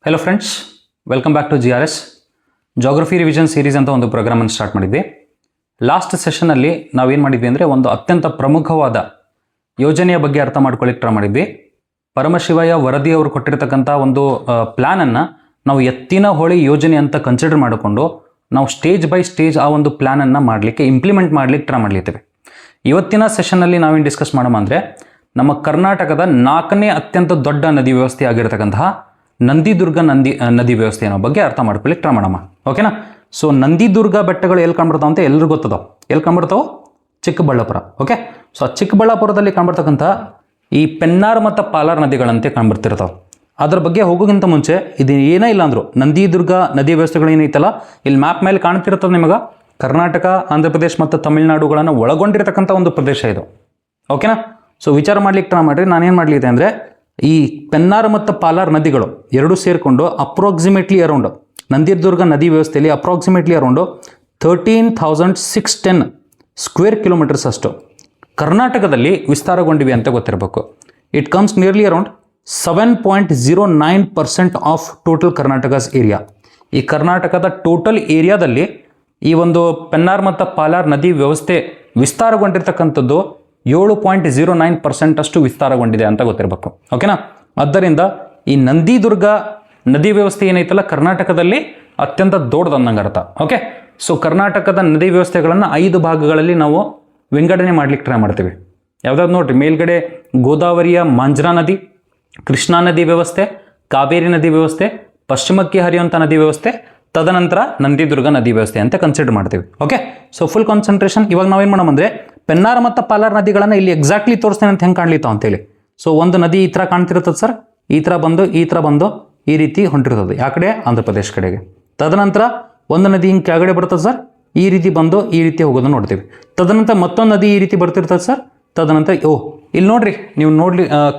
Hello friends, welcome back to GRS geography revision series ಅಂತ ಒಂದು ಪ್ರೋಗ್ರಾಮನ್ನು start ಮಾಡಿದ್ವಿ. Last ಸೆಷನಲ್ಲಿ ನಾವೇನು ಮಾಡಿದ್ವಿ ಅಂದರೆ ಒಂದು ಅತ್ಯಂತ ಪ್ರಮುಖವಾದ ಯೋಜನೆಯ ಬಗ್ಗೆ ಅರ್ಥ ಮಾಡ್ಕೊಳ್ಳಿಕ್ಕೆ ಟ್ರೈ ಮಾಡಿದ್ವಿ. ಪರಮಶಿವಯ್ಯ ವರದಿ ಅವರು ಕೊಟ್ಟಿರ್ತಕ್ಕಂಥ ಒಂದು ಪ್ಲ್ಯಾನನ್ನು ನಾವು ಎತ್ತಿನ ಹೊಳೆ ಯೋಜನೆ ಅಂತ ಕನ್ಸಿಡರ್ ಮಾಡಿಕೊಂಡು ನಾವು ಸ್ಟೇಜ್ ಬೈ ಸ್ಟೇಜ್ ಆ ಒಂದು ಪ್ಲ್ಯಾನನ್ನು ಮಾಡಲಿಕ್ಕೆ ಇಂಪ್ಲಿಮೆಂಟ್ ಮಾಡಲಿಕ್ಕೆ ಟ್ರೈ ಮಾಡಲಿದ್ದೇವೆ. ಇವತ್ತಿನ ಸೆಷನ್ನಲ್ಲಿ ನಾವೇನು ಡಿಸ್ಕಸ್ ಮಾಡೋಣ ಅಂದರೆ ನಮ್ಮ ಕರ್ನಾಟಕದ 4ನೇ ಅತ್ಯಂತ ದೊಡ್ಡ ನದಿ ವ್ಯವಸ್ಥೆ ಆಗಿರತಕ್ಕಂತಹ ನಂದಿದುರ್ಗ ನದಿ ವ್ಯವಸ್ಥೆ ಅನ್ನೋ ಬಗ್ಗೆ ಅರ್ಥ ಮಾಡ್ಕೊಳ್ಳಿಕ್ಕೆ ಟ್ರೈ ಮಾಡೋಣ. ಓಕೆನಾ? ಸೊ ನಂದಿದುರ್ಗ ಬೆಟ್ಟಗಳು ಎಲ್ಲಿ ಕಂಡುಬರ್ತಾವ ಅಂತ ಎಲ್ಲರಿಗೂ ಗೊತ್ತದಾವ. ಎಲ್ಲಿ ಕಂಡುಬರ್ತಾವೆ? ಚಿಕ್ಕಬಳ್ಳಾಪುರ. ಓಕೆ, ಸೊ ಆ ಚಿಕ್ಕಬಳ್ಳಾಪುರದಲ್ಲಿ ಕಂಡುಬರ್ತಕ್ಕಂಥ ಈ ಪೆನ್ನಾರ್ ಮತ್ತು ಪಾಲಾರ್ ನದಿಗಳಂತೆ ಕಂಡುಬರ್ತಿರ್ತಾವೆ. ಅದ್ರ ಬಗ್ಗೆ ಹೋಗೋಕ್ಕಿಂತ ಮುಂಚೆ ಇದು ಏನೇ ಇಲ್ಲ ಅಂದರು ನಂದಿದುರ್ಗ ನದಿ ವ್ಯವಸ್ಥೆಗಳು ಏನೈತಲ್ಲ, ಇಲ್ಲಿ ಮ್ಯಾಪ್ ಮೇಲೆ ಕಾಣ್ತಿರ್ತದೆ ನಿಮಗೆ. ಕರ್ನಾಟಕ, ಆಂಧ್ರ ಪ್ರದೇಶ ಮತ್ತು ತಮಿಳುನಾಡುಗಳನ್ನು ಒಳಗೊಂಡಿರ್ತಕ್ಕಂಥ ಒಂದು ಪ್ರದೇಶ ಇದು. ಓಕೆನಾ? ಸೊ ವಿಚಾರ ಮಾಡ್ಲಿಕ್ಕೆ ಟ್ರೈ ಮಾಡಿರಿ. ನಾನೇನು ಮಾಡಲಿದೆ ಅಂದರೆ ಈ ಪೆನ್ನಾರ್ ಮತ್ತು ಪಾಲಾರ್ ನದಿಗಳು ಎರಡೂ ಸೇರಿಕೊಂಡು ಅಪ್ರಾಕ್ಸಿಮೇಟ್ಲಿ ಅರೌಂಡ್ ನಂದಿದುರ್ಗ ನದಿ ವ್ಯವಸ್ಥೆಯಲ್ಲಿ ಅಪ್ರಾಕ್ಸಿಮೇಟ್ಲಿ ಅರೌಂಡು 13,610 ಸ್ಕ್ವೇರ್ ಕಿಲೋಮೀಟರ್ಸ್ ಅಷ್ಟು ಕರ್ನಾಟಕದಲ್ಲಿ ವಿಸ್ತಾರಗೊಂಡಿವೆ ಅಂತ ಗೊತ್ತಿರಬೇಕು. It comes nearly around 7.09% of total Karnataka's area. ಈ ಕರ್ನಾಟಕದ ಟೋಟಲ್ ಏರಿಯಾದಲ್ಲಿ ಈ ಒಂದು ಪೆನ್ನಾರ್ ಮತ್ತು ಪಾಲಾರ್ ನದಿ ವ್ಯವಸ್ಥೆ ವಿಸ್ತಾರಗೊಂಡಿರ್ತಕ್ಕಂಥದ್ದು 7.09% ಅಷ್ಟು ವಿಸ್ತಾರಗೊಂಡಿದೆ ಅಂತ ಗೊತ್ತಿರಬೇಕು. ಓಕೆನಾ? ಆದ್ದರಿಂದ ಈ ನಂದಿದುರ್ಗ ನದಿ ವ್ಯವಸ್ಥೆ ಏನೈತಲ್ಲ ಕರ್ನಾಟಕದಲ್ಲಿ ಅತ್ಯಂತ ದೊಡ್ಡದಂದಂಗೆ ಅರ್ಥ. ಓಕೆ, ಸೊ ಕರ್ನಾಟಕದ ನದಿ ವ್ಯವಸ್ಥೆಗಳನ್ನು 5 ಭಾಗಗಳಲ್ಲಿ ನಾವು ವಿಂಗಡಣೆ ಮಾಡ್ಲಿಕ್ಕೆ ಟ್ರೈ ಮಾಡ್ತೀವಿ. ಯಾವ್ದಾದ್ರು ನೋಡ್ರಿ, ಮೇಲ್ಗಡೆ ಗೋದಾವರಿಯ ಮಾಂಜ್ರಾ ನದಿ, ಕೃಷ್ಣಾ ನದಿ ವ್ಯವಸ್ಥೆ, ಕಾವೇರಿ ನದಿ ವ್ಯವಸ್ಥೆ, ಪಶ್ಚಿಮಕ್ಕೆ ಹರಿಯುವಂಥ ನದಿ ವ್ಯವಸ್ಥೆ, ತದನಂತರ ನಂದಿದುರ್ಗ ನದಿ ವ್ಯವಸ್ಥೆ ಅಂತ ಕನ್ಸಿಡರ್ ಮಾಡ್ತೀವಿ. Okay, so full concentration. ಇವಾಗ ನಾವೇನು ಮಾಡೋಣ ಅಂದರೆ ಪೆನ್ನಾರ್ ಮತ್ತು ಪಾಲಾರ್ ನದಿಗಳನ್ನು ಇಲ್ಲಿ ಎಕ್ಸಾಕ್ಟ್ಲಿ ತೋರಿಸ್ತೇನೆ ಅಂತ ಹೆಂಗೆ ಕಾಣ್ಲಿತ್ತಾವ ಅಂತೇಳಿ. ಸೊ ಒಂದು ನದಿ ಈ ಥರ ಕಾಣ್ತಿರ್ತದೆ ಸರ್, ಈ ಥರ ಬಂದು ಈ ರೀತಿ ಹೊಂಟಿರ್ತದೆ. ಯಾವ ಕಡೆ? ಆಂಧ್ರ ಪ್ರದೇಶ ಕಡೆಗೆ. ತದನಂತರ ಒಂದು ನದಿ ಹಿಂಗೆ ಕೆಳಗಡೆ ಬರ್ತದೆ ಸರ್, ಈ ರೀತಿ ಬಂದು ಈ ರೀತಿ ಹೋಗೋದನ್ನು ನೋಡ್ತೀವಿ. ತದನಂತರ ಮತ್ತೊಂದು ನದಿ ಈ ರೀತಿ ಬರ್ತಿರ್ತದೆ ಸರ್. ತದನಂತರ ಇಲ್ಲಿ ನೋಡ್ರಿ, ನೀವು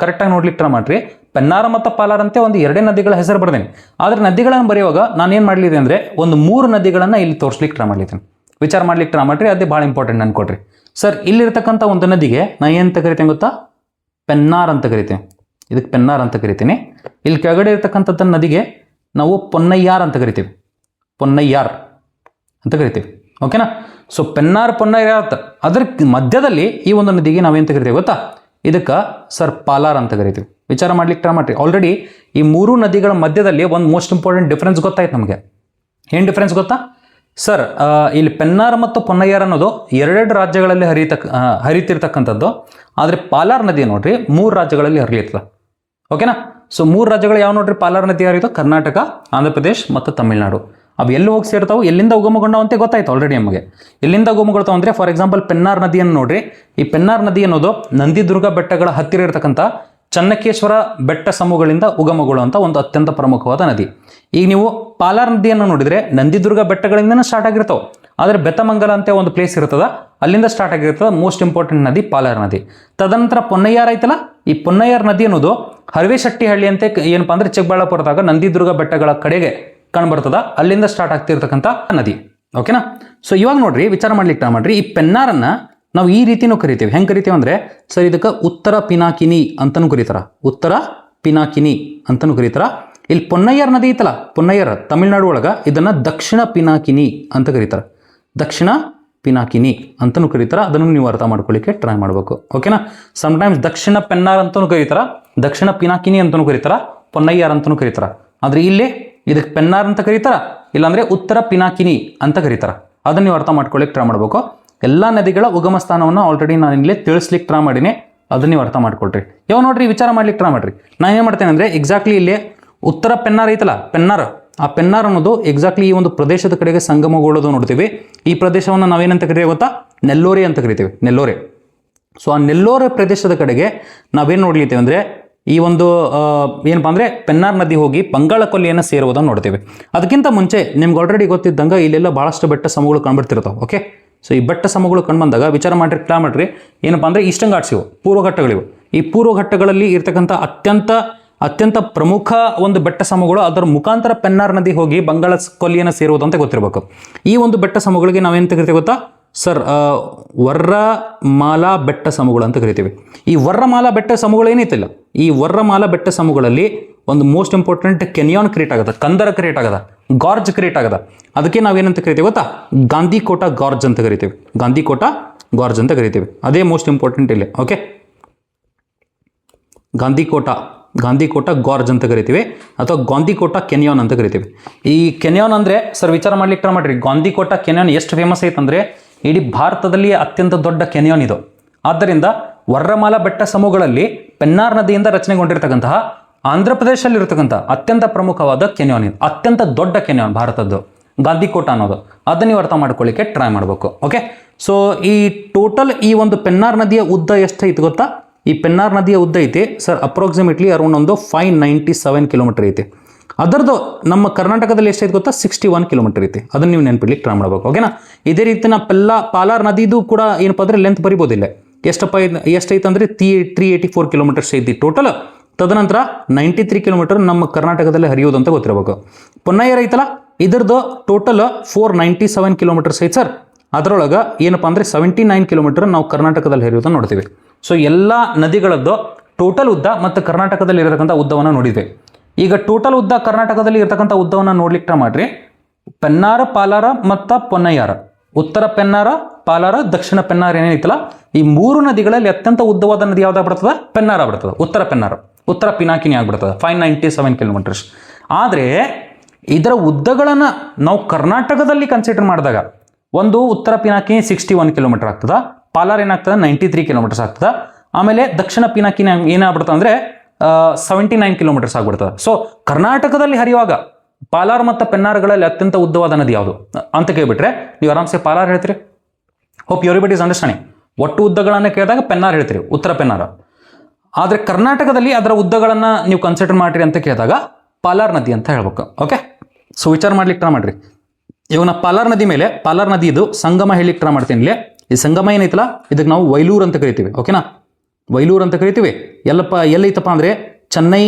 ಕರೆಕ್ಟಾಗಿ ನೋಡ್ಲಿಕ್ಕೆ ಟ್ರೈ ಮಾಡ್ರಿ. ಪೆನ್ನಾರ್ ಮತ್ತು ಪಾಲಾರ್ ಅಂತೆ ಒಂದು 2 ನದಿಗಳ ಹೆಸರು ಬರ್ದೇನೆ. ಆದರೆ ನದಿಗಳನ್ನು ಬರೆಯುವಾಗ ನಾನು ಏನು ಮಾಡಲಿದೆ ಅಂದರೆ ಒಂದು 3 ನದಿಗಳನ್ನು ಇಲ್ಲಿ ತೋರಿಸ್ಲಿಕ್ಕೆ ಟ್ರೈ ಮಾಡ್ಲಿದ್ದೀನಿ. ವಿಚಾರ ಮಾಡ್ಲಿಕ್ಕೆ ಟ್ರೈ ಮಾಡ್ರಿ, ಅದೇ ಭಾಳ ಇಂಪಾರ್ಟೆಂಟ್ ಅನ್ಕೊಡ್ರಿ. ಸರ್, ಇಲ್ಲಿರ್ತಕ್ಕಂಥ ಒಂದು ನದಿಗೆ ನಾನು ಏನಂತ ಕರಿತೀನಿ ಗೊತ್ತಾ? ಪೆನ್ನಾರ್ ಅಂತ ಕರಿತೀನಿ. ಇದಕ್ಕೆ ಪೆನ್ನಾರ್ ಅಂತ ಕರಿತೀನಿ. ಇಲ್ಲಿ ಕೆಳಗಡೆ ಇರ್ತಕ್ಕಂಥದ್ದು ನದಿಗೆ ನಾವು ಪೊನ್ನಯ್ಯಾರ್ ಅಂತ ಕರಿತೀವಿ. ಪೊನ್ನಯ್ಯಾರ್ ಅಂತ ಕರಿತೀವಿ. ಓಕೆನಾ? ಸೊ ಪೆನ್ನಾರ್ ಪೊನ್ನಯ್ಯಾರ್, ಅದ್ರ ಮಧ್ಯದಲ್ಲಿ ಈ ಒಂದು ನದಿಗೆ ನಾವೇಂತ ಕರಿತೀವಿ ಗೊತ್ತಾ? ಇದಕ್ಕೆ ಸರ್ ಪಾಲಾರ್ ಅಂತ ಕರಿತೀವಿ. ವಿಚಾರ ಮಾಡ್ಲಿಕ್ಕೆ ಟ್ರೈ ಮಾಡ್ರಿ. ಆಲ್ರೆಡಿ ಈ 3 ನದಿಗಳ ಮಧ್ಯದಲ್ಲಿ ಒಂದು ಮೋಸ್ಟ್ ಇಂಪಾರ್ಟೆಂಟ್ ಡಿಫ್ರೆನ್ಸ್ ಗೊತ್ತಾಯ್ತು ನಮಗೆ. ಏನು ಡಿಫ್ರೆನ್ಸ್ ಗೊತ್ತಾ ಸರ್? ಇಲ್ಲಿ ಪೆನ್ನಾರ್ ಮತ್ತು ಪೊನ್ನಯ್ಯಾರ್ ಅನ್ನೋದು 2 ರಾಜ್ಯಗಳಲ್ಲಿ ಹರಿತಿರ್ತಕ್ಕಂಥದ್ದು. ಆದರೆ ಪಾಲಾರ್ ನದಿ ನೋಡ್ರಿ 3 ರಾಜ್ಯಗಳಲ್ಲಿ ಹರಿಲಿರ್ತದೆ. ಓಕೆನಾ? ಸೊ 3 ರಾಜ್ಯಗಳು ಯಾವ ನೋಡ್ರಿ ಪಾಲಾರ್ ನದಿ ಹರಿಯೋದು? ಕರ್ನಾಟಕ, ಆಂಧ್ರ ಪ್ರದೇಶ ಮತ್ತು ತಮಿಳುನಾಡು. ಅವು ಎಲ್ಲಿ ಹೋಗಿ ಸೇರ್ತಾವೆ, ಎಲ್ಲಿಂದ ಉಗಮಗೊಂಡವು ಅಂತ ಗೊತ್ತಾಯ್ತು ಆಲ್ರೆಡಿ ನಮಗೆ. ಎಲ್ಲಿಂದ ಉಗಮಗೊಳ್ತಾವೆ ಅಂದರೆ ಫಾರ್ ಎಕ್ಸಾಂಪಲ್ ಪೆನ್ನಾರ್ ನದಿಯನ್ನು ನೋಡ್ರಿ. ಈ ಪೆನ್ನಾರ್ ನದಿ ಅನ್ನೋದು ನಂದಿದುರ್ಗ ಬೆಟ್ಟಗಳ ಹತ್ತಿರ ಇರತಕ್ಕಂಥ ಚನ್ನಕೇಶ್ವರ ಬೆಟ್ಟ ಸಮೂಹಗಳಿಂದ ಉಗಮಗೊಳ್ಳುವಂಥ ಒಂದು ಅತ್ಯಂತ ಪ್ರಮುಖವಾದ ನದಿ. ಈಗ ನೀವು ಪಾಲಾರ್ ನದಿಯನ್ನು ನೋಡಿದರೆ ನಂದಿದುರ್ಗ ಬೆಟ್ಟಗಳಿಂದನೇ ಸ್ಟಾರ್ಟ್ ಆಗಿರ್ತಾವೆ. ಆದರೆ ಬೆತ್ತಮಂಗಲ ಅಂತ ಒಂದು ಪ್ಲೇಸ್ ಇರ್ತದೆ, ಅಲ್ಲಿಂದ ಸ್ಟಾರ್ಟ್ ಆಗಿರ್ತದೆ. ಮೋಸ್ಟ್ ಇಂಪಾರ್ಟೆಂಟ್ ನದಿ ಪಾಲಾರ್ ನದಿ. ತದನಂತರ ಪೊನ್ನಯ್ಯಾರ್ ಐತಲ್ಲ, ಈ ಪೊನ್ನಯ್ಯಾರ್ ನದಿ ಅನ್ನೋದು ಹರವೇಶೆಟ್ಟಿಹಳ್ಳಿ ಅಂತ ಏನಪ್ಪಾ ಅಂದರೆ ಚಿಕ್ಕಬಳ್ಳಾಪುರದಾಗ ನಂದಿದುರ್ಗ ಬೆಟ್ಟಗಳ ಕಡೆಗೆ ಕಂಡುಬರ್ತದ, ಅಲ್ಲಿಂದ ಸ್ಟಾರ್ಟ್ ಆಗ್ತಿರ್ತಕ್ಕಂಥ ನದಿ. ಓಕೆನಾ? ಸೊ ಇವಾಗ ನೋಡ್ರಿ, ವಿಚಾರ ಮಾಡ್ಲಿಕ್ಕೆ ಟ್ರೈ ಮಾಡ್ರಿ. ಈ ಪೆನ್ನಾರನ್ನು ನಾವು ಈ ರೀತಿನೂ ಕರಿತೀವಿ. ಹೆಂಗೆ ಕರಿತೀವಿ ಅಂದರೆ ಸರ್ ಇದಕ್ಕೆ ಉತ್ತರ ಪಿನಾಕಿನಿ ಅಂತಲೂ ಕರೀತಾರ. ಉತ್ತರ ಪಿನಾಕಿನಿ ಅಂತಲೂ ಕರೀತಾರ. ಇಲ್ಲಿ ಪೊನ್ನಯ್ಯಾರ್ ನದಿ ಐತಲ್ಲ, ಪೊನ್ನಯ್ಯಾರ್ ತಮಿಳುನಾಡು ಒಳಗೆ ಇದನ್ನು ದಕ್ಷಿಣ ಪಿನಾಕಿನಿ ಅಂತ ಕರೀತಾರೆ. ದಕ್ಷಿಣ ಪಿನಾಕಿನಿ ಅಂತಲೂ ಕರೀತಾರೆ. ಅದನ್ನು ನೀವು ಅರ್ಥ ಮಾಡ್ಕೊಳ್ಳಿಕ್ಕೆ ಟ್ರೈ ಮಾಡಬೇಕು. ಓಕೆನಾ? ಸಮ್ಟೈಮ್ಸ್ ದಕ್ಷಿಣ ಪೆನ್ನಾರ್ ಅಂತಲೂ ಕರೀತಾರ, ದಕ್ಷಿಣ ಪಿನಾಕಿನಿ ಅಂತಲೂ ಕರೀತಾರ, ಪೊನ್ನಯ್ಯಾರ್ ಅಂತಲೂ ಕರೀತಾರ. ಆದರೆ ಇಲ್ಲಿ ಇದಕ್ಕೆ ಪೆನ್ನಾರ್ ಅಂತ ಕರೀತಾರ, ಇಲ್ಲಾಂದರೆ ಉತ್ತರ ಪಿನಾಕಿನಿ ಅಂತ ಕರೀತಾರ. ಅದನ್ನು ನೀವು ಅರ್ಥ ಮಾಡ್ಕೊಳ್ಳಿಕ್ಕೆ ಟ್ರೈ ಮಾಡಬೇಕು. ಎಲ್ಲ ನದಿಗಳ ಉಗಮ ಸ್ಥಾನವನ್ನು ಆಲ್ರೆಡಿ ನಾನು ಇಲ್ಲೇ ತಿಳಿಸ್ಲಿಕ್ಕೆ ಟ್ರೈ ಮಾಡೀನಿ. ಅದನ್ನು ನೀವು ಅರ್ಥ ಮಾಡ್ಕೊಳ್ರಿ. ಯಾವ ನೋಡ್ರಿ, ವಿಚಾರ ಮಾಡ್ಲಿಕ್ಕೆ ಟ್ರೈ ಮಾಡ್ರಿ. ನಾನು ಏನು ಮಾಡ್ತೇನೆ ಅಂದರೆ ಎಕ್ಸಾಕ್ಟ್ಲಿ ಇಲ್ಲಿ ಉತ್ತರ ಪೆನ್ನಾರ್ ಐತಲ್ಲ, ಪೆನ್ನಾರ್, ಆ ಪೆನ್ನಾರ್ ಅನ್ನೋದು ಎಕ್ಸಾಕ್ಟ್ಲಿ ಈ ಒಂದು ಪ್ರದೇಶದ ಕಡೆಗೆ ಸಂಗಮಗೊಳ್ಳೋದು ನೋಡ್ತೀವಿ. ಈ ಪ್ರದೇಶವನ್ನು ನಾವೇನಂತ ಕರಿತೀವಿ ಗೊತ್ತಾ? ನೆಲ್ಲೋರೆ ಅಂತ ಕರಿತೀವಿ. ನೆಲ್ಲೋರೆ. ಸೊ ಆ ನೆಲ್ಲೋರೆ ಪ್ರದೇಶದ ಕಡೆಗೆ ನಾವೇನು ನೋಡ್ಲಿತ್ತೀವಿ ಅಂದರೆ ಈ ಒಂದು ಏನಪ್ಪ ಅಂದರೆ ಪೆನ್ನಾರ್ ನದಿ ಹೋಗಿ ಬಂಗಾಳ ಕೊಲ್ಲಿಯನ್ನು ಸೇರುವುದನ್ನು ನೋಡ್ತೀವಿ. ಅದಕ್ಕಿಂತ ಮುಂಚೆ ನಿಮ್ಗೆ ಆಲ್ರೆಡಿ ಗೊತ್ತಿದ್ದಂಗೆ ಇಲ್ಲೆಲ್ಲ ಭಾಳಷ್ಟು ಬೆಟ್ಟ ಸಮೂಹಗಳು ಕಂಡುಬಿಡ್ತಿರ್ತಾವೆ. ಓಕೆ, ಸೊ ಈ ಬೆಟ್ಟ ಸಮೂಹಗಳು ಕಂಡು ಬಂದಾಗ ವಿಚಾರ ಮಾಡ್ರಿ, ಟ್ರೈ ಮಾಡ್ರಿ. ಏನಪ್ಪ ಅಂದರೆ ಈಸ್ಟರ್ನ್ ಘಾಟ್ಸ್ ಇವು, ಪೂರ್ವಘಟ್ಟಗಳಿವು. ಈ ಪೂರ್ವಘಟ್ಟಗಳಲ್ಲಿ ಇರ್ತಕ್ಕಂಥ ಅತ್ಯಂತ ಪ್ರಮುಖ ಒಂದು ಬೆಟ್ಟ ಸಮೂಹಗಳು, ಅದರ ಮುಖಾಂತರ ಪೆನ್ನಾರ್ ನದಿ ಹೋಗಿ ಬಂಗಾಳ ಕೊಲ್ಲಿಯನ್ನು ಸೇರುವುದು ಅಂತ ಗೊತ್ತಿರಬೇಕು. ಈ ಒಂದು ಬೆಟ್ಟ ಸಮೂಹಗಳಿಗೆ ನಾವೇನು ಕರಿತೀವಿ ಗೊತ್ತಾ? ಸರ್ ವರ್ರಮಾಲಾ ಬೆಟ್ಟ ಸಮೂಹಗಳು ಅಂತ ಕರಿತೀವಿ. ಈ ವರ್ರಮಾಲಾ ಬೆಟ್ಟ ಸಮೂಹಗಳು ಏನೈತಿಲ್ಲ, ಈ ವರ್ರಮಾಲಾ ಬೆಟ್ಟ ಸಮೂಹಗಳಲ್ಲಿ ಒಂದು ಮೋಸ್ಟ್ ಇಂಪಾರ್ಟೆಂಟ್ ಕೆನಿಯಾನ್ ಕ್ರಿಯೇಟ್ ಆಗದ, ಕಂದರ ಕ್ರಿಯೇಟ್ ಆಗದ, ಗಾರ್ಜ್ ಕ್ರಿಯೇಟ್ ಆಗದ. ಅದಕ್ಕೆ ನಾವೇನಂತ ಕರಿತೀವಿ ಗೊತ್ತಾ, ಗಾಂಧಿಕೋಟ ಗಾರ್ಜ್ ಅಂತ ಕರಿತೀವಿ. ಗಾಂಧಿಕೋಟ ಗಾರ್ಜ್ ಅಂತ ಕರಿತೀವಿ. ಅದೇ ಮೋಸ್ಟ್ ಇಂಪಾರ್ಟೆಂಟ್ ಇಲ್ಲಿ. ಓಕೆ, ಗಾಂಧಿಕೋಟ ಗಾರ್ಜ್ ಅಂತ ಕರಿತೀವಿ, ಅಥವಾ ಗಾಂಧಿಕೋಟ ಕೆನಿಯಾನ್ ಅಂತ ಕರಿತೀವಿ. ಈ ಕೆನಿಯಾನ್ ಅಂದರೆ ಸರ್ ವಿಚಾರ ಮಾಡ್ಲಿಕ್ಕೆ ಟ್ರೈ ಮಾಡ್ರಿ, ಗಾಂಧಿಕೋಟ ಕೆನಿಯಾನ್ ಎಷ್ಟು ಫೇಮಸ್ ಐತಂದರೆ ಇಡೀ ಭಾರತದಲ್ಲಿ ಅತ್ಯಂತ ದೊಡ್ಡ ಕೆನಿಯಾನ್ ಇದು. ಆದ್ದರಿಂದ ವರ್ರಮಾಲಾ ಬೆಟ್ಟ ಸಮೂಹಗಳಲ್ಲಿ ಪೆನ್ನಾರ್ ನದಿಯಿಂದ ರಚನೆಗೊಂಡಿರ್ತಕ್ಕಂತಹ ಆಂಧ್ರ ಪ್ರದೇಶದಲ್ಲಿ ಇರತಕ್ಕಂಥ ಅತ್ಯಂತ ಪ್ರಮುಖವಾದ ಕೆನಿಯಾನ್ ಇದು, ಅತ್ಯಂತ ದೊಡ್ಡ ಕೆನಿಯಾನ್ ಭಾರತದ್ದು ಗಾಂಧಿಕೋಟ ಅನ್ನೋದು. ಅದನ್ನ ನೀವು ಅರ್ಥ ಮಾಡ್ಕೊಳ್ಳಿಕ್ಕೆ ಟ್ರೈ ಮಾಡಬೇಕು. ಓಕೆ, ಸೊ ಈ ಟೋಟಲ್ ಈ ಒಂದು ಪೆನ್ನಾರ್ ನದಿಯ ಉದ್ದ ಎಷ್ಟೈತೆ ಗೊತ್ತಾ? ಈ ಪೆನ್ನಾರ್ ನದಿಯ ಉದ್ದ ಐತಿ ಸರ್ ಅಪ್ರಾಕ್ಸಿಮೇಟ್ಲಿ ಅರೌಂಡ್ ಒಂದು 597 ಕಿಲೋಮೀಟರ್ ಐತಿ. ಅದರದ್ದು ನಮ್ಮ ಕರ್ನಾಟಕದಲ್ಲಿ ಎಷ್ಟೈತೆ ಗೊತ್ತಾ, 61 ಕಿಲೋಮೀಟರ್ ಐತಿ. ಅದನ್ನು ನೀವು ನೆನಪಿಡ್ಲಿಕ್ಕೆ ಟ್ರೈ ಮಾಡಬೇಕು. ಓಕೆನಾ, ಇದೇ ರೀತಿ ನಾ ಪಾಲಾರ್ ನದಿದು ಕೂಡ ಏನಪ್ಪ ಅಂದರೆ ಲೆಂತ್ ಬರಿಬೋದಿಲ್ಲ. ಎಷ್ಟೈತೆ ಅಂದರೆ 384 ಕಿಲೋಮೀಟರ್ಸ್ ಐತಿ ಟೋಟಲ್. ತದನಂತರ 93 ಕಿಲೋಮೀಟರ್ ನಮ್ಮ ಕರ್ನಾಟಕದಲ್ಲಿ ಹರಿಯೋದು ಅಂತ ಗೊತ್ತಿರಬೇಕು. ಪೊನ್ನಯ್ಯರ್ ಐತಲ್ಲ, ಇದರದ್ದು ಟೋಟಲ್ 497 ಕಿಲೋಮೀಟರ್ಸ್ ಐತೆ ಸರ್. ಅದರೊಳಗೆ ಏನಪ್ಪ ಅಂದರೆ 79 ಕಿಲೋಮೀಟರ್ ನಾವು ಕರ್ನಾಟಕದಲ್ಲಿ ಹರಿಯೋದನ್ನು ನೋಡ್ತೀವಿ. ಸೊ ಎಲ್ಲ ನದಿಗಳದ್ದು ಟೋಟಲ್ ಉದ್ದ ಮತ್ತು ಕರ್ನಾಟಕದಲ್ಲಿ ಇರತಕ್ಕಂಥ ಉದ್ದವನ್ನು ನೋಡಿದ್ವಿ. ಈಗ ಟೋಟಲ್ ಉದ್ದ ಕರ್ನಾಟಕದಲ್ಲಿ ಇರತಕ್ಕಂಥ ಉದ್ದವನ್ನು ನೋಡ್ಲಿಕ್ಕೆ ಟ್ರೈ ಮಾಡ್ರಿ. ಪೆನ್ನಾರ, ಪಾಲಾರ ಮತ್ತು ಪೊನ್ನಯ್ಯಾರ, ಉತ್ತರ ಪೆನ್ನಾರ, ಪಾಲಾರ, ದಕ್ಷಿಣ ಪೆನ್ನಾರ ಏನೈತಲ್ಲ, ಈ ಮೂರು ನದಿಗಳಲ್ಲಿ ಅತ್ಯಂತ ಉದ್ದವಾದ ನದಿ ಯಾವ್ದು ಬರ್ತದೆ? ಪೆನ್ನಾರ ಬರ್ತದೆ. ಉತ್ತರ ಪೆನ್ನಾರ, ಉತ್ತರ ಪಿನಾಕಿನಿ ಆಗ್ಬಿಡ್ತದೆ 597 ಕಿಲೋಮೀಟರ್ಸ್. ಆದರೆ ಇದರ ಉದ್ದಗಳನ್ನು ನಾವು ಕರ್ನಾಟಕದಲ್ಲಿ ಕನ್ಸಿಡರ್ ಮಾಡಿದಾಗ ಒಂದು ಉತ್ತರ ಪಿನಾಕಿನಿ 61 ಕಿಲೋಮೀಟರ್ ಆಗ್ತದೆ, ಪಾಲಾರ್ ಏನಾಗ್ತದೆ 93 ಕಿಲೋಮೀಟರ್ಸ್ ಆಗ್ತದೆ, ಆಮೇಲೆ ದಕ್ಷಿಣ ಪಿನಾಕಿನಿ ಏನಾಗ್ಬಿಡ್ತದೆ ಅಂದರೆ 79 ಕಿಲೋಮೀಟರ್ಸ್ ಆಗ್ಬಿಡ್ತದೆ. ಸೊ ಕರ್ನಾಟಕದಲ್ಲಿ ಹರಿಯುವಾಗ ಪಾಲಾರ್ ಮತ್ತು ಪೆನ್ನಾರ್ಗಳಲ್ಲಿ ಅತ್ಯಂತ ಉದ್ದವಾದ ನದಿ ಯಾವುದು ಅಂತ ಕೇಳ್ಬಿಟ್ರೆ ನೀವು ಆರಾಮ್ಸೆ ಪಾಲಾರ್ ಹೇಳ್ತೀರಿ. Hope everybody is understanding. ಒಟ್ಟು ಉದ್ದಗಳನ್ನು ಕೇಳಿದಾಗ ಪೆನ್ನಾರ್ ಹೇಳ್ತೀರಿ, ಉತ್ತರ ಪೆನ್ನಾರ. ಆದರೆ ಕರ್ನಾಟಕದಲ್ಲಿ ಅದರ ಉದ್ದಗಳನ್ನು ನೀವು ಕನ್ಸಿಡರ್ ಮಾಡಿರಿ ಅಂತ ಕೇಳಿದಾಗ ಪಾಲಾರ್ ನದಿ ಅಂತ ಹೇಳ್ಬೇಕು. ಓಕೆ, ಸೊ ವಿಚಾರ ಮಾಡ್ಲಿಕ್ಕೆ ಟ್ರೈ ಮಾಡ್ರಿ. ಇವಾಗ ನಾ ಪಾಲಾರ್ ನದಿ ಮೇಲೆ, ಪಾಲಾರ್ ನದಿ ಇದು ಸಂಗಮ ಹೇಳಿಕ್ಕೆ ಟ್ರೈ ಮಾಡ್ತೀನಿ. ಇಲ್ಲಿ ಈ ಸಂಗಮ ಏನೈತಲ್ಲ ಇದಕ್ಕೆ ನಾವು ವೈಲೂರು ಅಂತ ಕರಿತೀವಿ. ಓಕೆನಾ, ವೈಲೂರು ಅಂತ ಕರಿತೀವಿ. ಎಲ್ಲೈತಪ್ಪ ಅಂದರೆ ಚೆನ್ನೈ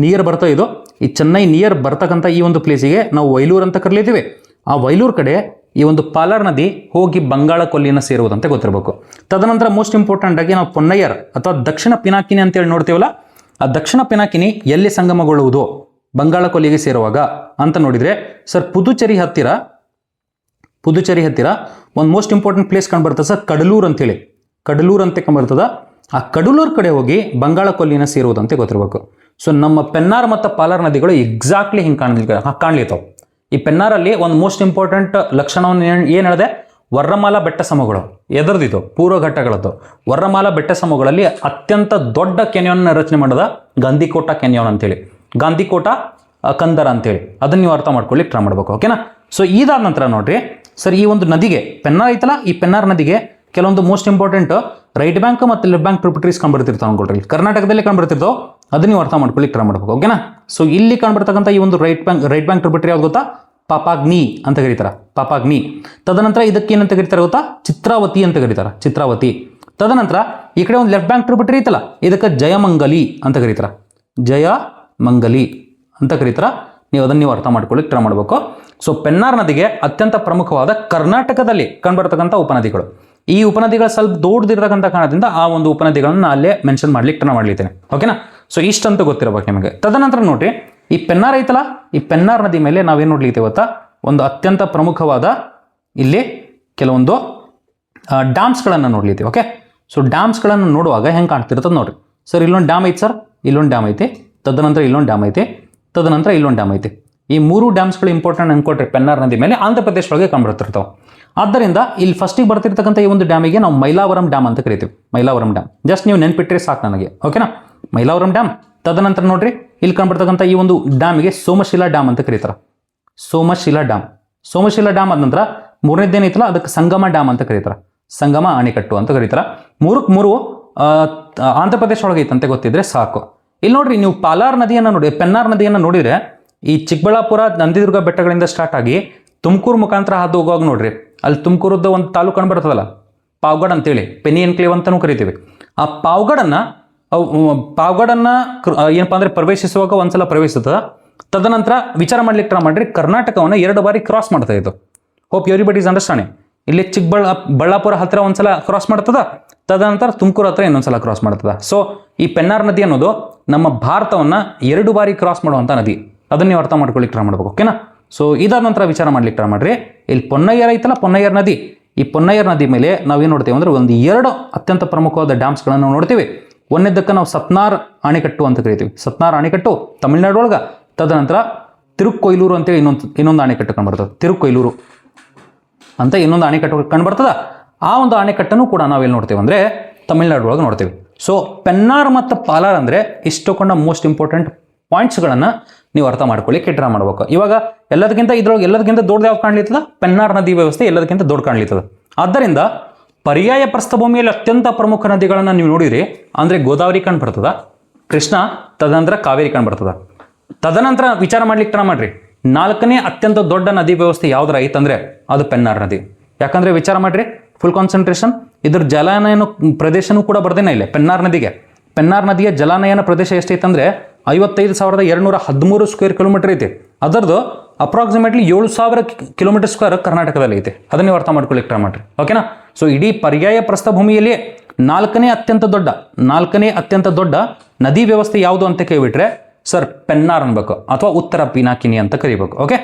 ನಿಯರ್ ಬರ್ತಾ ಇದು. ಈ ಚೆನ್ನೈ ನಿಯರ್ ಬರ್ತಕ್ಕಂಥ ಈ ಒಂದು ಪ್ಲೇಸಿಗೆ ನಾವು ವೈಲೂರು ಅಂತ ಕರೀತೀವಿ. ಆ ವೈಲೂರು ಕಡೆ ಈ ಒಂದು ಪಾಲಾರ್ ನದಿ ಹೋಗಿ ಬಂಗಾಳ ಕೊಲ್ಲಿಯನ್ನು ಸೇರುವುದಂತ ಗೊತ್ತಿರಬೇಕು. ತದನಂತರ ಮೋಸ್ಟ್ ಇಂಪಾರ್ಟೆಂಟ್ ಆಗಿ ನಾವು ಪೊನ್ನಯ್ಯರ್ ಅಥವಾ ದಕ್ಷಿಣ ಪಿನಾಕಿನಿ ಅಂತೇಳಿ ನೋಡ್ತೀವಲ್ಲ, ಆ ದಕ್ಷಿಣ ಪಿನಾಕಿನಿ ಎಲ್ಲಿ ಸಂಗಮಗೊಳ್ಳುವುದು ಬಂಗಾಳ ಕೊಲ್ಲಿಗೆ ಸೇರುವಾಗ ಅಂತ ನೋಡಿದರೆ ಸರ್ ಪುದುಚೇರಿ ಹತ್ತಿರ ಒಂದು ಮೋಸ್ಟ್ ಇಂಪಾರ್ಟೆಂಟ್ ಪ್ಲೇಸ್ ಕಂಡುಬರ್ತದೆ ಸರ್, ಕಡಲೂರು ಅಂತೇಳಿ. ಕಡಲೂರು ಅಂತ ಕಂಡುಬರ್ತದ. ಆ ಕಡಲೂರು ಕಡೆ ಹೋಗಿ ಬಂಗಾಳ ಕೊಲ್ಲಿನ ಸೇರುವುದಂತೆ ಗೊತ್ತಿರಬೇಕು. ಸೊ ನಮ್ಮ ಪೆನ್ನಾರ್ ಮತ್ತು ಪಾಲಾರ್ ನದಿಗಳು ಎಕ್ಸಾಕ್ಟ್ಲಿ ಹಿಂಗೆ ಕಾಣ್ಲಿತಾವೆ. ಈ ಪೆನ್ನಾರಲ್ಲಿ ಒಂದು ಮೋಸ್ಟ್ ಇಂಪಾರ್ಟೆಂಟ್ ಲಕ್ಷಣವನ್ನು ಏನು ಹೇಳಿದೆ, ವರ್ರಮಾಲಾ ಬೆಟ್ಟ ಸಮೂಹಗಳು ಎದರ್ದಿತ್ತು ಪೂರ್ವ ಘಟ್ಟಗಳದ್ದು. ವರ್ರಮಾಲಾ ಬೆಟ್ಟ ಸಮೂಹಗಳಲ್ಲಿ ಅತ್ಯಂತ ದೊಡ್ಡ ಕೆನಿಯಾನ್ನ ರಚನೆ ಮಾಡೋದ ಗಾಂಧಿಕೋಟ ಕೆನಿಯಾನ್ ಅಂತೇಳಿ, ಗಾಂಧಿಕೋಟ ಕಂದರ ಅಂತೇಳಿ. ಅದನ್ನು ನೀವು ಅರ್ಥ ಮಾಡ್ಕೊಳ್ಳಿಕ್ಕೆ ಟ್ರೈ ಮಾಡ್ಬೇಕು. ಓಕೆನಾ, ಸೊ ಇದಾದ ನಂತರ ನೋಡ್ರಿ ಸರ್, ಈ ಒಂದು ನದಿಗೆ ಪೆನ್ನಾರ್ ಐತಲ್ಲ, ಈ ಪೆನ್ನಾರ್ ನದಿಗೆ ಕೆಲವೊಂದು ಮೋಸ್ಟ್ ಇಂಪಾರ್ಟೆಂಟ್ ರೈಟ್ ಬ್ಯಾಂಕ್ ಮತ್ತು ಲೆಫ್ಟ್ ಬ್ಯಾಂಕ್ ಟ್ರಿಬ್ಯೂಟರೀಸ್ ಕಂಡುಬರ್ತಿರ್ತಾವೆ ಅನ್ಕೊಳ್ರಿ. ಕರ್ನಾಟಕದಲ್ಲಿ ಕಂಡುಬರ್ತಿರ್ತಾವೆ, ಅದನ್ನ ನೀವು ಅರ್ಥ ಮಾಡ್ಕೊಳ್ಳಿಕ್ಕೆ ಟ್ರೈ ಮಾಡ್ಬೇಕು. ಓಕೆನಾ, ಸೊ ಇಲ್ಲಿ ಕಂಡುಬರ್ತಕ್ಕಂಥ ಈ ಒಂದು ರೈಟ್ ಬ್ಯಾಂಕ್ ಟ್ರಿಬ್ಯೂಟರಿ ಯಾವ್ದು ಗೊತ್ತಾ? ಪಾಪಾಗ್ನಿ ಅಂತ ಕರೀತಾರೆ, ಪಾಪಾಗ್ನಿ. ತದನಂತರ ಇದಕ್ಕೆ ಏನಂತ ಕರೀತಾರೆ ಗೊತ್ತಾ? ಚಿತ್ರಾವತಿ ಅಂತ ಕರೀತಾರೆ, ಚಿತ್ರಾವತಿ. ತದನಂತರ ಈ ಕಡೆ ಒಂದು ಲೆಫ್ಟ್ ಬ್ಯಾಂಕ್ ಟ್ರಿಬ್ಯೂಟರಿ ಐತಲ್ಲ, ಇದಕ್ಕೆ ಜಯಮಂಗಲಿ ಅಂತ ಕರೀತಾರೆ, ಜಯಮಂಗಲಿ ಅಂತ ಕರೀತಾರೆ. ನೀವು ಅದನ್ನು ನೀವು ಅರ್ಥ ಮಾಡ್ಕೊಳ್ಳಿಕ್ಕೆ ಟ್ರೈ ಮಾಡಬೇಕು. ಸೊ ಪೆನ್ನಾರ್ ನದಿಗೆ ಅತ್ಯಂತ ಪ್ರಮುಖವಾದ ಕರ್ನಾಟಕದಲ್ಲಿ ಕಂಡುಬರ್ತಕ್ಕಂಥ ಉಪನದಿಗಳು. ಈ ಉಪನದಿಗಳು ಸ್ವಲ್ಪ ದೊಡ್ಡದಿರತಕ್ಕಂಥ ಕಾರಣದಿಂದ ಆ ಒಂದು ಉಪನದಿಗಳನ್ನು ನಾನು ಅಲ್ಲೇ ಮೆನ್ಷನ್ ಮಾಡ್ಲಿಕ್ಕೆ ಟ್ರೈ ಮಾಡ್ಲಿದ್ದೇನೆ. ಓಕೆನಾ, ಸೊ ಇಷ್ಟಂತೂ ಗೊತ್ತಿರಬೇಕು ನಿಮಗೆ. ತದನಂತರ ನೋಡ್ರಿ, ಈ ಪೆನ್ನಾರ್ ಐತಲ್ಲ, ಈ ಪೆನ್ನಾರ್ ನದಿ ಮೇಲೆ ನಾವೇನು ನೋಡ್ಲಿಕ್ಕೆ ಗೊತ್ತಾ, ಒಂದು ಅತ್ಯಂತ ಪ್ರಮುಖವಾದ ಇಲ್ಲಿ ಕೆಲವೊಂದು ಡ್ಯಾಮ್ಸ್ಗಳನ್ನು ನೋಡ್ಲಿದ್ದೀವಿ. ಓಕೆ, ಸೊ ಡ್ಯಾಮ್ಸ್ಗಳನ್ನು ನೋಡುವಾಗ ಹೆಂಗೆ ಕಾಣ್ತಿರ್ತದೆ ನೋಡ್ರಿ. ಸರ್ ಇಲ್ಲೊಂದು ಡ್ಯಾಮ್ ಐತೆ, ಸರ್ ಇಲ್ಲೊಂದು ಡ್ಯಾಮ್ ಐತೆ, ತದನಂತರ ಇಲ್ಲೊಂದು ಡ್ಯಾಮ್ ಐತೆ, ತದನಂತರ ಇಲ್ಲೊಂದು ಡ್ಯಾಮ್ ಐತೆ. ಈ ಮೂರು ಡ್ಯಾಮ್ಸ್ಗಳು ಇಂಪಾರ್ಟೆಂಟ್ ಅನ್ಕೊಟ್ರಿ ಪೆನ್ನಾರ್ ನದಿ ಮೇಲೆ ಆಂಧ್ರ ಪ್ರದೇಶ ಒಳಗೆ ಕಂಡುಬರ್ತಿರ್ತಾವೆ. ಆದ್ದರಿಂದ ಇಲ್ಲಿ ಫಸ್ಟಿಗೆ ಬರ್ತಿರ್ತಕ್ಕಂಥ ಈ ಒಂದು ಡ್ಯಾಮಿಗೆ ನಾವು ಮೈಲಾವರಂ ಡ್ಯಾಮ್ ಅಂತ ಕರಿತೀವಿ. ಮೈಲಾವರಂ ಡ್ಯಾಮ್ ಜಸ್ಟ್ ನೀವು ನೆನ್ಪಿಟ್ರೆ ಸಾಕು ನನಗೆ. ಓಕೆನಾ, ಮೈಲಾವರಂ ಡ್ಯಾಮ್. ತದನಂತರ ನೋಡ್ರಿ ಇಲ್ಲಿ ಕಂಡುಬರ್ತಕ್ಕಂಥ ಈ ಒಂದು ಡ್ಯಾಮಿಗೆ ಸೋಮಶಿಲಾ ಡ್ಯಾಮ್ ಅಂತ ಕರೀತಾರೆ, ಸೋಮಶಿಲಾ ಡ್ಯಾಮ್. ಸೋಮಶಿಲಾ ಡ್ಯಾಮ್ ಆದ ನಂತರ ಮೂರನೇದೇನೈತಲ್ಲ ಅದಕ್ಕೆ ಸಂಗಮ ಡ್ಯಾಮ್ ಅಂತ ಕರೀತಾರೆ, ಸಂಗಮ ಅಣೆಕಟ್ಟು ಅಂತ ಕರೀತಾರೆ. ಮೂರು ಆಂಧ್ರ ಪ್ರದೇಶ ಒಳಗೆ ಐತಂತೆ ಗೊತ್ತಿದ್ರೆ ಸಾಕು. ಇಲ್ಲಿ ನೋಡ್ರಿ ನೀವು ಪಾಲಾರ್ ನದಿಯನ್ನು ನೋಡಿ, ಪೆನ್ನಾರ್ ನದಿಯನ್ನು ನೋಡಿದರೆ ಈ ಚಿಕ್ಕಬಳ್ಳಾಪುರ ನಂದಿದುರ್ಗ ಬೆಟ್ಟಗಳಿಂದ ಸ್ಟಾರ್ಟ್ ಆಗಿ ತುಮಕೂರು ಮುಖಾಂತರ ಹಾದು ಹೋಗುವಾಗ ನೋಡ್ರಿ, ಅಲ್ಲಿ ತುಮಕೂರದ್ದು ಒಂದು ತಾಲೂಕು ಕಂಡು ಬರ್ತದಲ್ಲ ಪಾವಗಡ್ ಅಂತೇಳಿ, ಪೆನಿ ಎನ್ಕ್ಲೇವ್ ಅಂತಲೂ ಕರಿತೀವಿ. ಆ ಪಾವಗಡನ್ನು ಏನಪ್ಪ ಅಂದರೆ ಪ್ರವೇಶಿಸುವಾಗ ಒಂದ್ಸಲ ಪ್ರವೇಶಿಸ್ತದೆ. ತದನಂತರ ವಿಚಾರ ಮಾಡ್ಲಿಕ್ಕೆ ಟ್ರೈ ಮಾಡ್ರಿ, ಕರ್ನಾಟಕವನ್ನು 2 ಬಾರಿ ಕ್ರಾಸ್ ಮಾಡ್ತಾ ಇತ್ತು. Hope everybody is understanding. ಇಲ್ಲಿ ಬಳ್ಳಾಪುರ ಹತ್ತಿರ ಒಂದ್ಸಲ ಕ್ರಾಸ್ ಮಾಡ್ತದ, ತದನಂತರ ತುಮಕೂರು ಹತ್ರ ಇನ್ನೊಂದ್ಸಲ ಕ್ರಾಸ್ ಮಾಡ್ತದ. ಸೊ ಈ ಪೆನ್ನಾರ್ ನದಿ ಅನ್ನೋದು ನಮ್ಮ ಭಾರತವನ್ನು 2 ಬಾರಿ ಕ್ರಾಸ್ ಮಾಡುವಂಥ ನದಿ. ಅದನ್ನ ನೀವು ಅರ್ಥ ಮಾಡ್ಕೊಳ್ಳಿಕ್ಕೆ ಟ್ರೈ ಮಾಡ್ಬೇಕು. ಓಕೆನಾ. ಸೊ ಇದಾದ ನಂತರ ವಿಚಾರ ಮಾಡ್ಲಿಕ್ಕೆ ಟ್ರೈ ಮಾಡ್ರಿ. ಇಲ್ಲಿ ಪೊನ್ನಯ್ಯರ್ ಐತಲ್ಲ, ಪೊನ್ನಯ್ಯರ್ ನದಿ. ಈ ಪೊನ್ನಯ್ಯರ್ ನದಿ ಮೇಲೆ ನಾವೇನು ನೋಡ್ತೀವಿ ಅಂದರೆ ಒಂದು 2 ಅತ್ಯಂತ ಪ್ರಮುಖವಾದ ಡ್ಯಾಮ್ಸ್ಗಳನ್ನು ನಾವು ನೋಡ್ತೀವಿ. ಒಂದನೇದಕ್ಕೆ ನಾವು ಸತ್ನಾರ್ ಅಣೆಕಟ್ಟು ಅಂತ ಕರಿತೀವಿ. ಸತ್ನಾರ್ ಅಣೆಕಟ್ಟು ತಮಿಳುನಾಡು ಒಳಗೆ. ತದನಂತರ ತಿರುಕ್ಕೊಯ್ಲೂರು ಅಂತೇಳಿ ಇನ್ನೊಂದು ಅಣೆಕಟ್ಟು ಕಂಡುಬರ್ತದೆ. ತಿರುಕ್ಕೊಯ್ಲೂರು ಅಂತ ಇನ್ನೊಂದು ಅಣೆಕಟ್ಟು ಕಂಡುಬರ್ತದ. ಆ ಒಂದು ಅಣೆಕಟ್ಟನ್ನು ಕೂಡ ನಾವೆಲ್ಲಿ ನೋಡ್ತೇವೆ ಅಂದರೆ ತಮಿಳುನಾಡು ಒಳಗೆ ನೋಡ್ತೇವೆ. ಸೊ ಪೆನ್ನಾರ್ ಮತ್ತು ಪಾಲಾರ್ ಅಂದರೆ ಇಷ್ಟೊಂಡ ಮೋಸ್ಟ್ ಇಂಪಾರ್ಟೆಂಟ್ ಪಾಯಿಂಟ್ಸ್ಗಳನ್ನು ನೀವು ಅರ್ಥ ಮಾಡ್ಕೊಳ್ಳಿ, ಟ್ರೈ ಮಾಡ್ಬೇಕು. ಇವಾಗ ಎಲ್ಲದಕ್ಕಿಂತ ದೊಡ್ಡದು ಯಾವ್ದು ಕಾಣ್ಲಿತ್ತದ? ಪೆನ್ನಾರ್ ನದಿ ವ್ಯವಸ್ಥೆ ಎಲ್ಲದಕ್ಕಿಂತ ದೊಡ್ಡ ಕಾಣ್ಲಿತ್ತದ. ಆದ್ದರಿಂದ ಪರ್ಯಾಯ ಪ್ರಸ್ಥಭೂಮಿಯಲ್ಲಿ ಅತ್ಯಂತ ಪ್ರಮುಖ ನದಿಗಳನ್ನು ನೀವು ನೋಡಿರಿ ಅಂದರೆ ಗೋದಾವರಿ ಕಂಡು ಬರ್ತದ, ಕೃಷ್ಣ, ತದನಂತರ ಕಾವೇರಿ ಕಂಡು ಬರ್ತದ. ತದನಂತರ ವಿಚಾರ ಮಾಡ್ಲಿಕ್ಕೆ ಟ್ರೈ ಮಾಡ್ರಿ, 4ನೇ ಅತ್ಯಂತ ದೊಡ್ಡ ನದಿ ವ್ಯವಸ್ಥೆ ಯಾವ್ದಾರ ಐತಂದ್ರೆ ಅದು ಪೆನ್ನಾರ್ ನದಿ. ಯಾಕಂದ್ರೆ ವಿಚಾರ ಮಾಡ್ರಿ, ಫುಲ್ ಕಾನ್ಸಂಟ್ರೇಷನ್ ಇದ್ರ ಜಲಾನಯನ ಪ್ರದೇಶನೂ ಕೂಡ ಬರ್ದೇನೆ ಇಲ್ಲ ಪೆನ್ನಾರ್ ನದಿಗೆ. ಪೆನ್ನಾರ್ ನದಿಯ ಜಲಾನಯನ ಪ್ರದೇಶ ಎಷ್ಟೈತಂದ್ರೆ 55,213 ಸ್ಕ್ವೇರ್ ಕಿಲೋಮೀಟರ್ ಐತಿ. ಅದರದ್ದು ಅಪ್ರಾಕ್ಸಿಮೇಟ್ಲಿ 7,000 ಕಿಲೋಮೀಟರ್ ಸ್ಕ್ವೇರ್ ಕರ್ನಾಟಕದಲ್ಲಿ ಐತೆ. ಅದನ್ನ ನೀವು ಅರ್ಥ ಮಾಡ್ಕೊಳ್ಳಿಕ್ಕೆ ಟ್ರೈ ಮಾಡ್ರಿ. ಓಕೆನಾ. ಸೊ ಇಡೀ ಪರ್ಯಾಯ ಪ್ರಸ್ಥಭೂಮಿಯಲ್ಲಿ 4ನೇ ಅತ್ಯಂತ ದೊಡ್ಡ ನದಿ ವ್ಯವಸ್ಥೆ ಯಾವುದು ಅಂತ ಕೇಳಿಬಿಟ್ರೆ ಸರ್ ಪೆನ್ನಾರ್ ಅನ್ಬೇಕು, ಅಥವಾ ಉತ್ತರ ಪಿನಾಕಿನಿ ಅಂತ ಕರಿಬೇಕು. ಓಕೆ.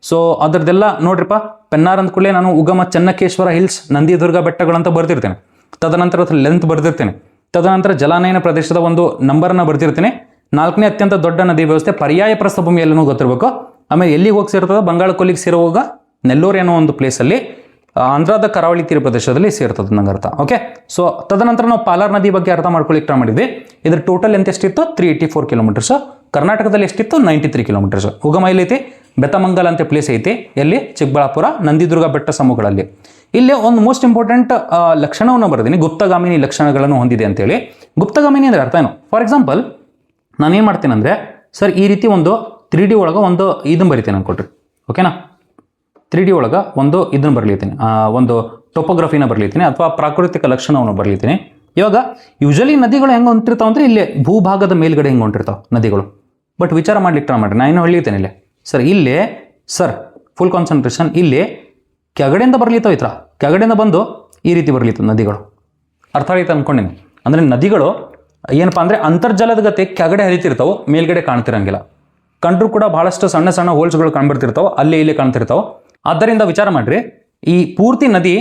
ಸೊ ಅದರದೆಲ್ಲ ನೋಡ್ರಿಪ್ಪ, ಪೆನ್ನಾರ್ ಅಂದ್ಕೊಳ್ಳೆ ನಾನು ಉಗಮ ಚೆನ್ನಕೇಶ್ವರ ಹಿಲ್ಸ್, ನಂದಿದುರ್ಗ ಬೆಟ್ಟಗಳಂತ ಬರ್ತಿರ್ತೇನೆ. ತದನಂತರ ಲೆಂತ್ ಬರ್ತಿರ್ತೇನೆ. ತದನಂತರ ಜಲಾನಯನ ಪ್ರದೇಶದ ಒಂದು ನಂಬರನ್ನು ಬರ್ತಿರ್ತೇನೆ. 4ನೇ ಅತ್ಯಂತ ದೊಡ್ಡ ನದಿ ವ್ಯವಸ್ಥೆ ಪರ್ಯಾಯ ಪ್ರಸ್ಥಭೂಮಿಯಲ್ಲೂ ಗೊತ್ತಿರಬೇಕು. ಆಮೇಲೆ ಎಲ್ಲಿಗೆ ಹೋಗಿ ಸೇರ್ತದೆ? ಬಂಗಾಳ ಕೊಲ್ಲಿಗೆ ಸೇರುವಾಗ ನೆಲ್ಲೂರು ಅನ್ನೋ ಒಂದು ಪ್ಲೇಸಲ್ಲಿ ಆಂಧ್ರದ ಕರಾವಳಿ ತೀರ ಪ್ರದೇಶದಲ್ಲಿ ಸೇರ್ತದೆ ನಂಗೆ ಅರ್ಥ. ಓಕೆ. ಸೊ ತದನಂತರ ನಾವು ಪಾಲಾರ್ ನದಿ ಬಗ್ಗೆ ಅರ್ಥ ಮಾಡ್ಕೊಳ್ಳಿಕ್ಕೆ ಟ್ರೈ ಮಾಡಿದ್ವಿ. ಇದ್ರ ಟೋಟಲ್ ಎಂತ ಎಷ್ಟಿತ್ತು? 384 ಕಿಲೋಮೀಟರ್ಸ್. ಕರ್ನಾಟಕದಲ್ಲಿ ಎಷ್ಟಿತ್ತು? 93 ಕಿಲೋಮೀಟರ್ಸ್. ಉಗಮ ಎಲ್ಲೈತಿ? ಬೆತ್ತಮಂಗಲ ಅಂತ ಪ್ಲೇಸ್ ಐತಿ. ಎಲ್ಲಿ? ಚಿಕ್ಕಬಳ್ಳಾಪುರ, ನಂದಿದುರ್ಗ ಬೆಟ್ಟ ಸಮೂಹಗಳಲ್ಲಿ. ಇಲ್ಲಿ ಒಂದು ಮೋಸ್ಟ್ ಇಂಪಾರ್ಟೆಂಟ್ ಲಕ್ಷಣವನ್ನು ಬರೆದಿನಿ, ಗುಪ್ತಗಾಮಿನಿ ಲಕ್ಷಣಗಳನ್ನು ಹೊಂದಿದೆ ಅಂತೇಳಿ. ಗುಪ್ತಗಾಮಿನಿ ಅಂದರೆ ಅರ್ಥ ಏನು? ಫಾರ್ ಎಕ್ಸಾಂಪಲ್ ನಾನೇನು ಮಾಡ್ತೀನಿ ಅಂದರೆ ಸರ್ ಈ ರೀತಿ ಒಂದು 3D ಒಳಗೆ ಒಂದು ಇದನ್ನು ಬರಿತೀನಿ ಅನ್ಕೊಟ್ರಿ. ಓಕೆನಾ. 3D ಒಳಗೆ ಒಂದು ಇದನ್ನು ಬರಲಿತೀನಿ, ಒಂದು ಟೊಪೋಗ್ರಫಿನ ಬರಲಿತೀನಿ, ಅಥವಾ ಪ್ರಾಕೃತಿಕ ಲಕ್ಷಣವನ್ನು ಬರಲಿತೀನಿ. ಇವಾಗ ಯೂಶಲಿ ನದಿಗಳು ಹೆಂಗೆ ಹೊಂಟಿರ್ತಾವೆ ಅಂದರೆ ಇಲ್ಲಿ ಭೂಭಾಗದ ಮೇಲ್ಗಡೆ ಹೆಂಗೆ ಹೊಂಟಿರ್ತಾವೆ ನದಿಗಳು. ಬಟ್ ವಿಚಾರ ಮಾಡ್ಲಿಕ್ಕೆ ಟ್ರೈ ಮಾಡ್ರಿ, ನಾನು ಹೇಳಿರ್ತೇನೆ ಇಲ್ಲಿ ಸರ್ ಇಲ್ಲೇ ಸರ್ ಫುಲ್ ಕಾನ್ಸಂಟ್ರೇಷನ್ ಇಲ್ಲಿ ಕೆಳಗಡೆಯಿಂದ ಬರ್ಲಿತ್ತಾವ. ಈ ಥರ ಕೆಳಗಡೆಯಿಂದ ಬಂದು ಈ ರೀತಿ ಬರ್ಲಿತ್ತು ನದಿಗಳು. ಅರ್ಥ ಆಯ್ತು ಅನ್ಕೊಂಡಿನಿ. ಅಂದರೆ ನದಿಗಳು ಏನಪ್ಪ ಅಂದರೆ ಅಂತರ್ಜಲದ ಗತಿ ಕೆಳಗಡೆ ಹರಿತಿರ್ತಾವೆ, ಮೇಲ್ಗಡೆ ಕಾಣ್ತಿರಂಗಿಲ್ಲ. ಕಂಡ್ರೂ ಕೂಡ ಬಹಳಷ್ಟು ಸಣ್ಣ ಸಣ್ಣ ಹೋಲ್ಸ್ಗಳು ಕಾಣ್ಬಿಡ್ತಿರ್ತಾವೆ, ಅಲ್ಲಿ ಇಲ್ಲಿ ಕಾಣ್ತಿರ್ತಾವೆ. ಆದ್ದರಿಂದ ವಿಚಾರ ಮಾಡ್ರಿ, ಈ ಪೂರ್ತಿ ನದಿ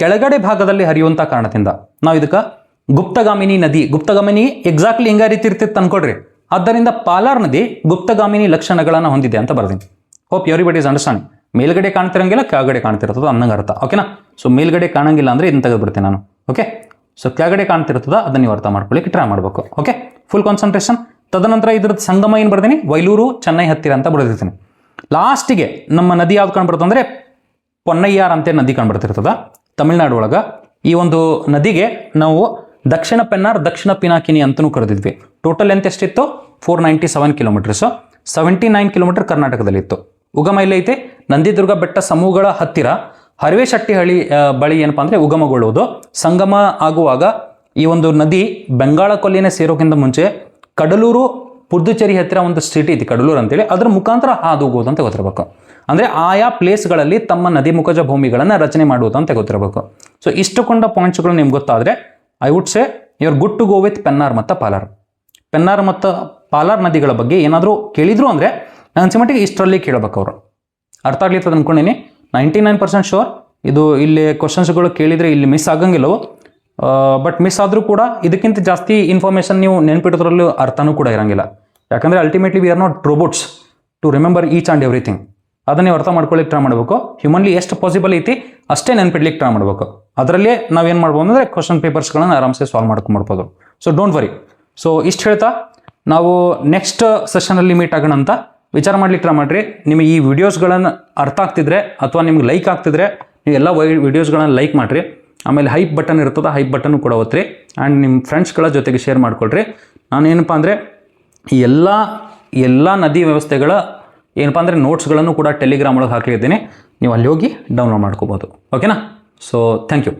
ಕೆಳಗಡೆ ಭಾಗದಲ್ಲಿ ಹರಿಯುವಂಥ ಕಾರಣದಿಂದ ನಾವು ಇದಕ್ಕೆ ಗುಪ್ತಗಾಮಿನಿ ನದಿ, ಗುಪ್ತಗಾಮಿನಿ ಎಕ್ಸಾಕ್ಟ್ಲಿ ಹಿಂಗ ರೀತಿ ಇರ್ತಿತ್ತು ಅನ್ಕೊಡ್ರಿ. ಆದ್ದರಿಂದ ಪಾಲಾರ್ ನದಿ ಗುಪ್ತಗಾಮಿನಿ ಲಕ್ಷಣಗಳನ್ನು ಹೊಂದಿದೆ ಅಂತ ಬರ್ತೀನಿ. Hope everybody is understand. ಮೇಲ್ಗಡೆ ಕಾಣ್ತಿರಂಗಿಲ್ಲ, ಕೆಳಗಡೆ ಕಾಣ್ತಿರ್ತದೆ ಅನ್ನಂಗೆ ಅರ್ಥ. ಓಕೆನಾ. ಸೊ ಮೇಲ್ಗಡೆ ಕಾಣಂಗಿಲ್ಲ ಅಂದರೆ ಇದನ್ನ ತೆಗೆದುಬಿಡ್ತೀನಿ ನಾನು. ಓಕೆ. ಸೊ ಕೆಳಗಡೆ ಕಾಣ್ತಿರ್ತದ, ಅದನ್ನ ನೀವು ಅರ್ಥ ಮಾಡ್ಕೊಳ್ಳಿಕ್ಕೆ ಟ್ರೈ ಮಾಡಬೇಕು. ಓಕೆ. Full concentration. ತದನಂತರ ಇದ್ರದ್ದು ಸಂಗಮ ಏನು ಬರ್ತೀನಿ? ವೈಲೂರು, ಚೆನ್ನೈ ಹತ್ತಿರ ಅಂತ ಬರೆದಿರ್ತೀನಿ. ಲಾಸ್ಟಿಗೆ ನಮ್ಮ ನದಿ ಯಾವ್ದು ಕಾಣ್ಬರ್ತದೆ ಅಂದರೆ ಪೊನ್ನಯ್ಯಾರ್ ಅಂತ ನದಿ ಕಾಣ್ಬರ್ತಿರ್ತದ ತಮಿಳ್ನಾಡು ಒಳಗೆ. ಈ ಒಂದು ನದಿಗೆ ನಾವು ದಕ್ಷಿಣ ಪೆನ್ನಾರ್, ದಕ್ಷಿಣ ಪಿನಾಕಿನಿ ಅಂತಲೂ ಕರೆದಿದ್ವಿ. ಟೋಟಲ್ ಎಂತ ಎಷ್ಟಿತ್ತು? 497 ಕಿಲೋಮೀಟರ್ಸು. 79 ಕಿಲೋಮೀಟರ್ ಕರ್ನಾಟಕದಲ್ಲಿತ್ತು. ಉಗಮ ಎಲ್ಲೈತೆ? ನಂದಿದುರ್ಗ ಬೆಟ್ಟ ಸಮೂಹಗಳ ಹತ್ತಿರ ಹರಿವೇಶೆಟ್ಟಿಹಳ್ಳಿ ಬಳಿ ಏನಪ್ಪ ಅಂದರೆ ಉಗಮಗೊಳ್ಳುವುದು. ಸಂಗಮ ಆಗುವಾಗ ಈ ಒಂದು ನದಿ ಬಂಗಾಳ ಕೊಲ್ಲಿನ ಸೇರೋಕ್ಕಿಂತ ಮುಂಚೆ ಕಡಲೂರು, ಪುದುಚೇರಿ ಹತ್ತಿರ ಒಂದು ಸಿಟಿ ಐತಿ ಕಡಲೂರು ಅಂತೇಳಿ, ಅದ್ರ ಮುಖಾಂತರ ಹಾದು ಹೋಗೋದು ಅಂತ ಗೊತ್ತಿರಬೇಕು. ಅಂದರೆ ಆಯಾ ಪ್ಲೇಸ್ಗಳಲ್ಲಿ ತಮ್ಮ ನದಿ ಮುಖಜ ಭೂಮಿಗಳನ್ನು ರಚನೆ ಮಾಡುವುದು ಅಂತ ಗೊತ್ತಿರಬೇಕು. ಸೊ ಇಷ್ಟುಕೊಂಡ ಪಾಯಿಂಟ್ಸ್ಗಳು ನಿಮ್ಗೆ ಗೊತ್ತಾದರೆ I would say you are good to go with Pennar ಮತ್ತು ಪಾಲಾರ್. ಪೆನ್ನಾರ್ ಮತ್ತು ಪಾಲಾರ್ ನದಿಗಳ ಬಗ್ಗೆ ಏನಾದರೂ ಕೇಳಿದ್ರು ಅಂದರೆ ನಾನು ಸಿಮಟಿಗೆ ಇಷ್ಟರಲ್ಲಿ ಕೇಳಬೇಕು ಅವರು. ಅರ್ಥ ಆಗ್ಲಿತ್ತದ ಅನ್ಕೊಂಡೀನಿ. 99% ಶೋರ್ ಇದು ಇಲ್ಲಿ ಕ್ವಶನ್ಸ್ಗಳು ಕೇಳಿದರೆ ಇಲ್ಲಿ ಮಿಸ್ ಆಗಂಗಿಲ್ಲವು. ಬಟ್ ಮಿಸ್ ಆದರೂ ಕೂಡ ಇದಕ್ಕಿಂತ ಜಾಸ್ತಿ ಇನ್ಫಾರ್ಮೇಷನ್ ನೀವು ನೆನ್ಪಿಡೋದ್ರಲ್ಲೂ ಅರ್ಥನೂ ಕೂಡ ಇರೋಂಗಿಲ್ಲ. ಯಾಕಂದರೆ ultimately we are not robots to remember each and everything. ಅದನ್ನ ನೀವು ಅರ್ಥ ಮಾಡ್ಕೊಳ್ಳಿಕ್ಕೆ ಟ್ರೈ ಮಾಡಬೇಕು. ಹ್ಯೂಮನ್ಲಿ ಎಷ್ಟು ಪಾಸಿಬಲ್ ಐತಿ ಅಷ್ಟೇ ನೆನ್ಪಿಡ್ಲಿಕ್ಕೆ ಟ್ರೈ ಮಾಡಬೇಕು. ಅದರಲ್ಲೇ ನಾವೇನು ಮಾಡ್ಬೋದು ಅಂದರೆ ಕ್ವಶನ್ ಪೇಪರ್ಸ್ಗಳನ್ನು ಆರಾಮ್ಸೆ ಸಾಲ್ವ್ ಮಾಡ್ಕೊಂಡ್ಬಿಡ್ಬೋದು. So don't worry. ಸೊ ಇಷ್ಟು ಹೇಳ್ತಾ ನಾವು ನೆಕ್ಸ್ಟ್ ಸೆಷನಲ್ಲಿ ಮೀಟ್ ಆಗೋಣ ಅಂತ ವಿಚಾರ ಮಾಡ್ಲಿಕ್ಕೆ ಟ್ರೈ ಮಾಡಿರಿ. ನಿಮಗೆ ಈ ವಿಡಿಯೋಸ್ಗಳನ್ನು ಅರ್ಥ ಆಗ್ತಿದ್ರೆ ಅಥವಾ ನಿಮ್ಗೆ ಲೈಕ್ ಆಗ್ತಿದ್ರೆ ನೀವು ಎಲ್ಲ ವಿಡಿಯೋಸ್ಗಳನ್ನು ಲೈಕ್ ಮಾಡಿರಿ. ಆಮೇಲೆ ಹೈಪ್ ಬಟನ್ ಇರ್ತದೆ, ಹೈಪ್ ಬಟನ್ನು ಕೂಡ ಒತ್ತಿರಿ. ಆ್ಯಂಡ್ ನಿಮ್ಮ ಫ್ರೆಂಡ್ಸ್ಗಳ ಜೊತೆಗೆ ಶೇರ್ ಮಾಡಿಕೊಳ್ರಿ. ನಾನೇನಪ್ಪ ಅಂದರೆ ಈ ಎಲ್ಲ ನದಿ ವ್ಯವಸ್ಥೆಗಳ ಏನಪ್ಪ ಅಂದರೆ ನೋಟ್ಸ್ಗಳನ್ನು ಕೂಡ ಟೆಲಿಗ್ರಾಮ್ ಒಳಗೆ ಹಾಕಿದ್ದೀನಿ. ನೀವು ಅಲ್ಲಿ ಹೋಗಿ ಡೌನ್ಲೋಡ್ ಮಾಡ್ಕೋಬೋದು. ಓಕೆನಾ. So thank you.